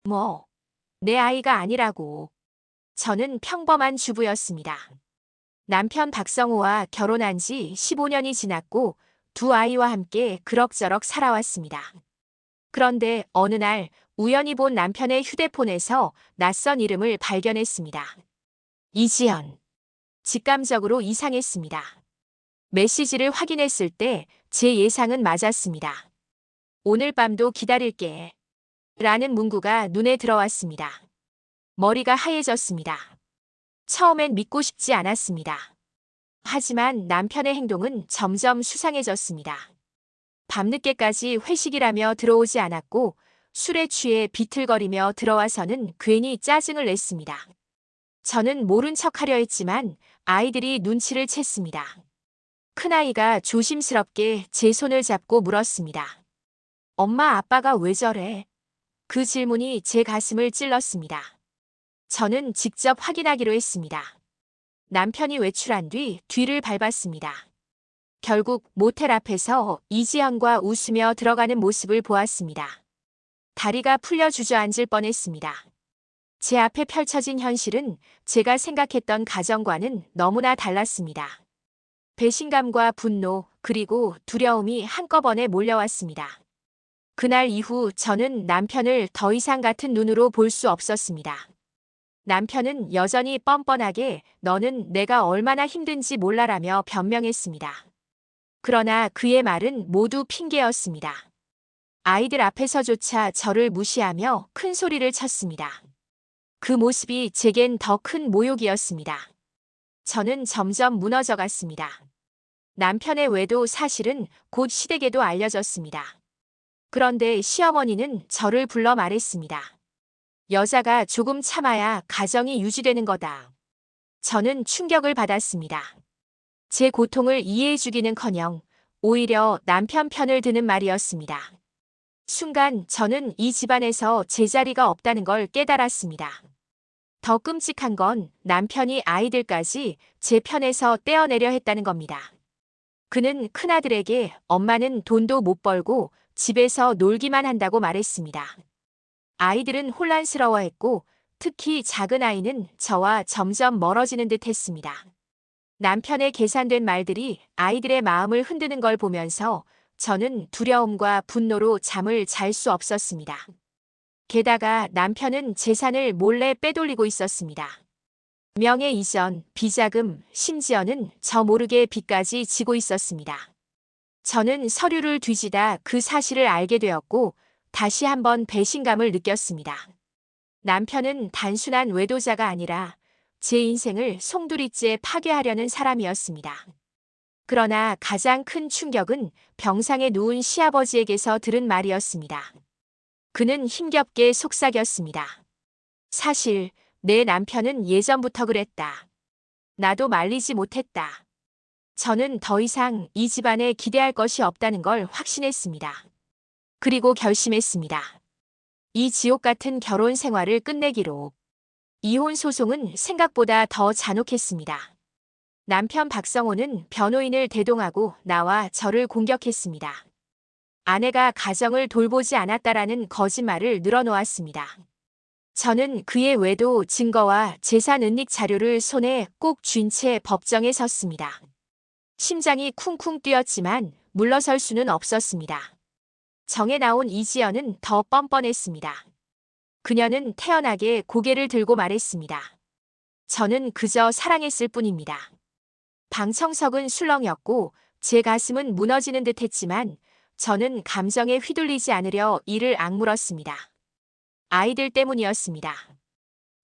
뭐, 내 아이가 아니라고. 저는 평범한 주부였습니다. 남편 박성호와 결혼한 지 15년이 지났고 두 아이와 함께 그럭저럭 살아왔습니다. 그런데 어느 날 우연히 본 남편의 휴대폰에서 낯선 이름을 발견했습니다. 이지연. 직감적으로 이상했습니다. 메시지를 확인했을 때 제 예상은 맞았습니다. 오늘 밤도 기다릴게. 라는 문구가 눈에 들어왔습니다. 머리가 하얘졌습니다. 처음엔 믿고 싶지 않았습니다. 하지만 남편의 행동은 점점 수상해졌습니다. 밤늦게까지 회식이라며 들어오지 않았고 술에 취해 비틀거리며 들어와서는 괜히 짜증을 냈습니다. 저는 모른 척하려 했지만 아이들이 눈치를 챘습니다. 큰아이가 조심스럽게 제 손을 잡고 물었습니다. 엄마, 아빠가 왜 저래? 그 질문이 제 가슴을 찔렀습니다. 저는 직접 확인하기로 했습니다. 남편이 외출한 뒤 뒤를 밟았습니다. 결국 모텔 앞에서 이지연과 웃으며 들어가는 모습을 보았습니다. 다리가 풀려 주저앉을 뻔했습니다. 제 앞에 펼쳐진 현실은 제가 생각했던 가정과는 너무나 달랐습니다. 배신감과 분노, 그리고 두려움이 한꺼번에 몰려왔습니다. 그날 이후 저는 남편을 더 이상 같은 눈으로 볼 수 없었습니다. 남편은 여전히 뻔뻔하게 너는 내가 얼마나 힘든지 몰라라며 변명했습니다. 그러나 그의 말은 모두 핑계였습니다. 아이들 앞에서조차 저를 무시하며 큰 소리를 쳤습니다. 그 모습이 제겐 더 큰 모욕이었습니다. 저는 점점 무너져 갔습니다. 남편의 외도 사실은 곧 시댁에도 알려졌습니다. 그런데 시어머니는 저를 불러 말했습니다. 여자가 조금 참아야 가정이 유지되는 거다. 저는 충격을 받았습니다. 제 고통을 이해해주기는커녕 오히려 남편 편을 드는 말이었습니다. 순간 저는 이 집안에서 제 자리가 없다는 걸 깨달았습니다. 더 끔찍한 건 남편이 아이들까지 제 편에서 떼어내려 했다는 겁니다. 그는 큰아들에게 엄마는 돈도 못 벌고 집에서 놀기만 한다고 말했습니다. 아이들은 혼란스러워했고 특히 작은 아이는 저와 점점 멀어지는 듯 했습니다. 남편의 계산된 말들이 아이들의 마음을 흔드는 걸 보면서 저는 두려움과 분노로 잠을 잘 수 없었습니다. 게다가 남편은 재산을 몰래 빼돌리고 있었습니다. 명예 이전, 비자금, 심지어는 저 모르게 빚까지 지고 있었습니다. 저는 서류를 뒤지다 그 사실을 알게 되었고 다시 한번 배신감을 느꼈습니다. 남편은 단순한 외도자가 아니라 제 인생을 송두리째 파괴하려는 사람이었습니다. 그러나 가장 큰 충격은 병상에 누운 시아버지에게서 들은 말이었습니다. 그는 힘겹게 속삭였습니다. 사실 내 남편은 예전부터 그랬다. 나도 말리지 못했다. 저는 더 이상 이 집안에 기대할 것이 없다는 걸 확신했습니다. 그리고 결심했습니다. 이 지옥 같은 결혼 생활을 끝내기로. 이혼 소송은 생각보다 더 잔혹했습니다. 남편 박성호는 변호인을 대동하고 나와 저를 공격했습니다. 아내가 가정을 돌보지 않았다라는 거짓말을 늘어놓았습니다. 저는 그의 외도 증거와 재산 은닉 자료를 손에 꼭 쥔 채 법정에 섰습니다. 심장이 쿵쿵 뛰었지만 물러설 수는 없었습니다. 정에 나온 이지연은 더 뻔뻔했습니다. 그녀는 태연하게 고개를 들고 말했습니다. 저는 그저 사랑했을 뿐입니다. 방청석은 술렁였고 제 가슴은 무너지는 듯 했지만 저는 감정에 휘둘리지 않으려 이를 악물었습니다. 아이들 때문이었습니다.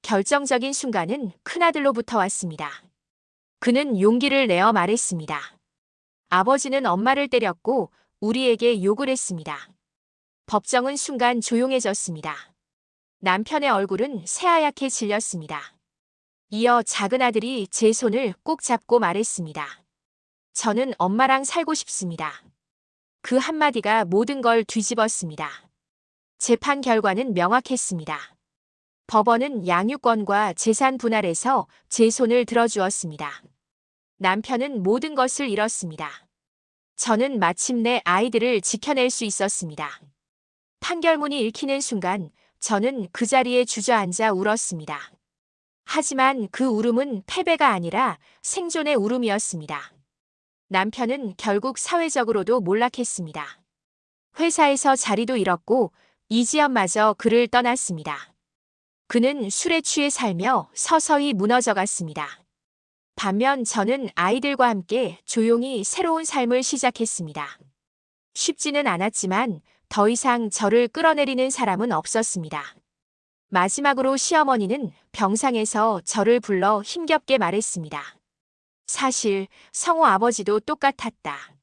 결정적인 순간은 큰아들로부터 왔습니다. 그는 용기를 내어 말했습니다. 아버지는 엄마를 때렸고 우리에게 욕을 했습니다. 법정은 순간 조용해졌습니다. 남편의 얼굴은 새하얗게 질렸습니다. 이어 작은 아들이 제 손을 꼭 잡고 말했습니다. 저는 엄마랑 살고 싶습니다. 그 한마디가 모든 걸 뒤집었습니다. 재판 결과는 명확했습니다. 법원은 양육권과 재산 분할에서 제 손을 들어주었습니다. 남편은 모든 것을 잃었습니다. 저는 마침내 아이들을 지켜낼 수 있었습니다. 판결문이 읽히는 순간 저는 그 자리에 주저앉아 울었습니다. 하지만 그 울음은 패배가 아니라 생존의 울음이었습니다. 남편은 결국 사회적으로도 몰락했습니다. 회사에서 자리도 잃었고 이지연마저 그를 떠났습니다. 그는 술에 취해 살며 서서히 무너져갔습니다. 반면 저는 아이들과 함께 조용히 새로운 삶을 시작했습니다. 쉽지는 않았지만 더 이상 저를 끌어내리는 사람은 없었습니다. 마지막으로 시어머니는 병상에서 저를 불러 힘겹게 말했습니다. 사실 성호 아버지도 똑같았다.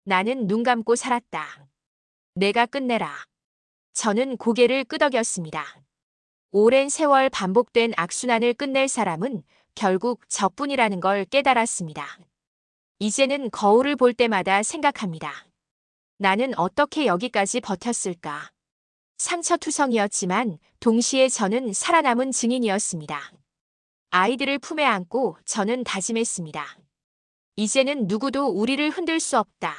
나는 눈 감고 살았다. 내가 끝내라. 저는 고개를 끄덕였습니다. 오랜 세월 반복된 악순환을 끝낼 사람은 결국 저뿐이라는 걸 깨달았습니다. 이제는 거울을 볼 때마다 생각합니다. 나는 어떻게 여기까지 버텼을까? 상처투성이었지만 동시에 저는 살아남은 증인이었습니다. 아이들을 품에 안고 저는 다짐했습니다. 이제는 누구도 우리를 흔들 수 없다.